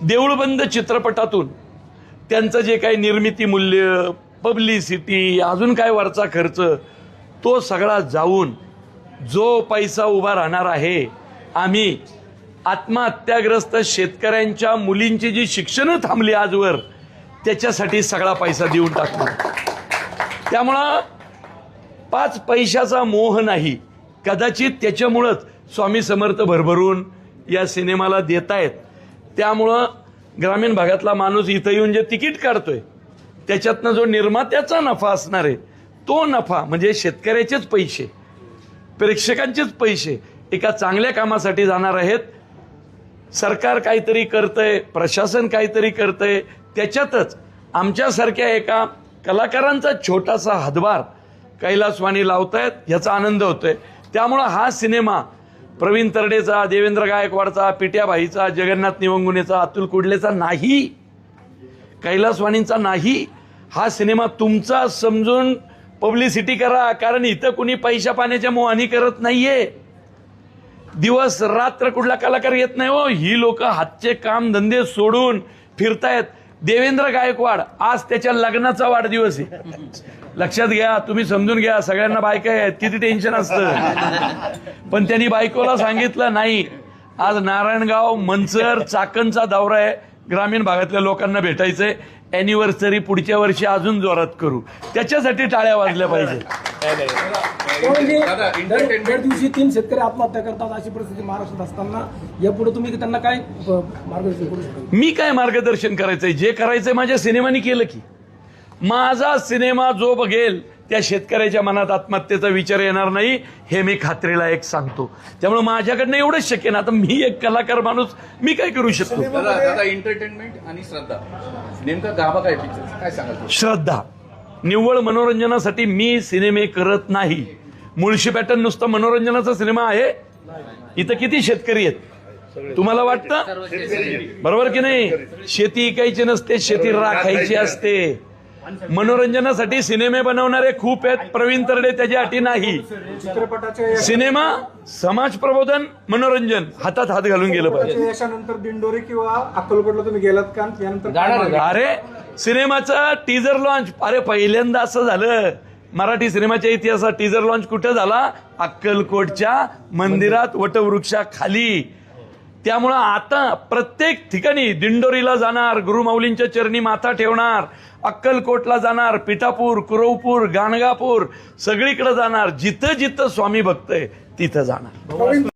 देऊळबंद चित्रपटातून त्यांचं जे काही निर्मिती मूल्य, पब्लिसिटी, अजून काय वरचा खर्च, तो सगळा जाऊन जो पैसा उभा राहणार आहे, आम्ही आत्महत्याग्रस्त शेतकऱ्यांच्या मुलींची जी शिक्षणं थांबली आजवर, त्याच्यासाठी सगळा पैसा देऊन टाकणार. त्यामुळं 5 पैशाचा मोह नाही, कदाचित त्याच्यामुळंच स्वामी समर्थ भरभरून या सिनेमाला देतायत. त्यामुळं ग्रामीण भागातला माणूस इथं येऊन जे तिकीट काढतोय, त्याच्यातनं जो निर्मात्याचा नफा असणार आहे, तो नफा म्हणजे शेतकऱ्याचेच पैसे, प्रेक्षकांचेच पैसे एका चांगल्या कामासाठी जाणार आहेत. सरकार काहीतरी करतंय, प्रशासन काहीतरी करतंय, त्याच्यातच आमच्यासारख्या एका कलाकारांचा छोटासा हातभार कैलासवाणी लावतायत, याचा आनंद होतोय. त्यामुळं हा सिनेमा प्रवीण तरडेचा, देवेंद्र गायकवाडचा, पिट्याबाईचा, जगन्नाथ निवंगुनेचा, अतुल कुडलेचा नाही, कैलासवाणींचा नाही. हा सिनेमा तुमचा समजून पब्लिसिटी करा, कारण इथं कुणी पैशा पाण्याच्या मोहानी करत नाहीये. दिवस रात्र कुठला कलाकार येत नाही हो. ही लोक हातचे काम धंदे सोडून फिरतायत. देवेंद्र गायकवाड, आज त्याच्या लग्नाचा वाढदिवस आहे. लक्षात घ्या, तुम्ही समजून घ्या, सगळ्यांना बायका आहेत, किती टेन्शन असतं. पण त्यांनी बायकोला सांगितलं नाही, आज नारायणगाव, मंचर, चाकणचा दौरा आहे, ग्रामीण भागातल्या लोकांना भेटायचंय, अॅनिव्हर्सरी पुढच्या वर्षी अजून जोरात करू, त्याच्यासाठी टाळ्या वाजल्या पाहिजे. दर दिवशी 3 शेतकरी आत्महत्या करतात, अशी परिस्थिती महाराष्ट्रात असताना यापुढे तुम्ही त्यांना काय मार्गदर्शन करू शकता? मी काय मार्गदर्शन करायचंय? जे करायचंय माझ्या सिनेमानी केलं की. माझा सिनेमा जो बघेल त्या शेतकऱ्याच्या मनात आत्महत्येचा विचार येणार नाही, हे मी खात्रीला एक सांगतो. त्यामुळे माझ्याकडनं एवढंच शक्य ना. आता मी एक कलाकार माणूस, मी काय करू शकतो? दादा, एंटरटेनमेंट आणि श्रद्धा नेमका गाभा काय पिक्चर काय सांगाल? श्रद्धा, निव्वळ मनोरंजनासाठी मी सिनेमे करत नाही. मुळशी पॅटर्न नुसतं मनोरंजनाचा सिनेमा आहे. इथं किती शेतकरी आहेत तुम्हाला वाटतं? बरोबर की नाही? शेती इकायची नसते, शेती राखायची असते. मनोरंजनासाठी सिनेमे बनवणारे खूप आहेत. प्रवीण तरडे त्याच्या अटी नाही. सिनेमा समाज प्रबोधन, मनोरंजन हातात हात घालून गेलं पाहिजे. याच्यानंतर दिंडोरी किंवा अक्कलकोटला तुम्ही गेलात का? त्यानंतर अरे सिनेमाचा टीजर लॉन्च, अरे पहिल्यांदा असं झालं मराठी सिनेमाच्या इतिहासात. टीजर लॉन्च कुठं झाला? अक्कलकोटच्या मंदिरात वटवृक्षाखाली. त्यामुळं आता प्रत्येक ठिकाणी दिंडोरीला जाणार, गुरुमाऊलींच्या चरणी माथा ठेवणार, अक्कलकोटला जाणार, पिठापूर, कुरवपूर, गाणगापूर, सगळीकडे जाणार. जिथं जिथं स्वामी भक्त आहे तिथं जाणार.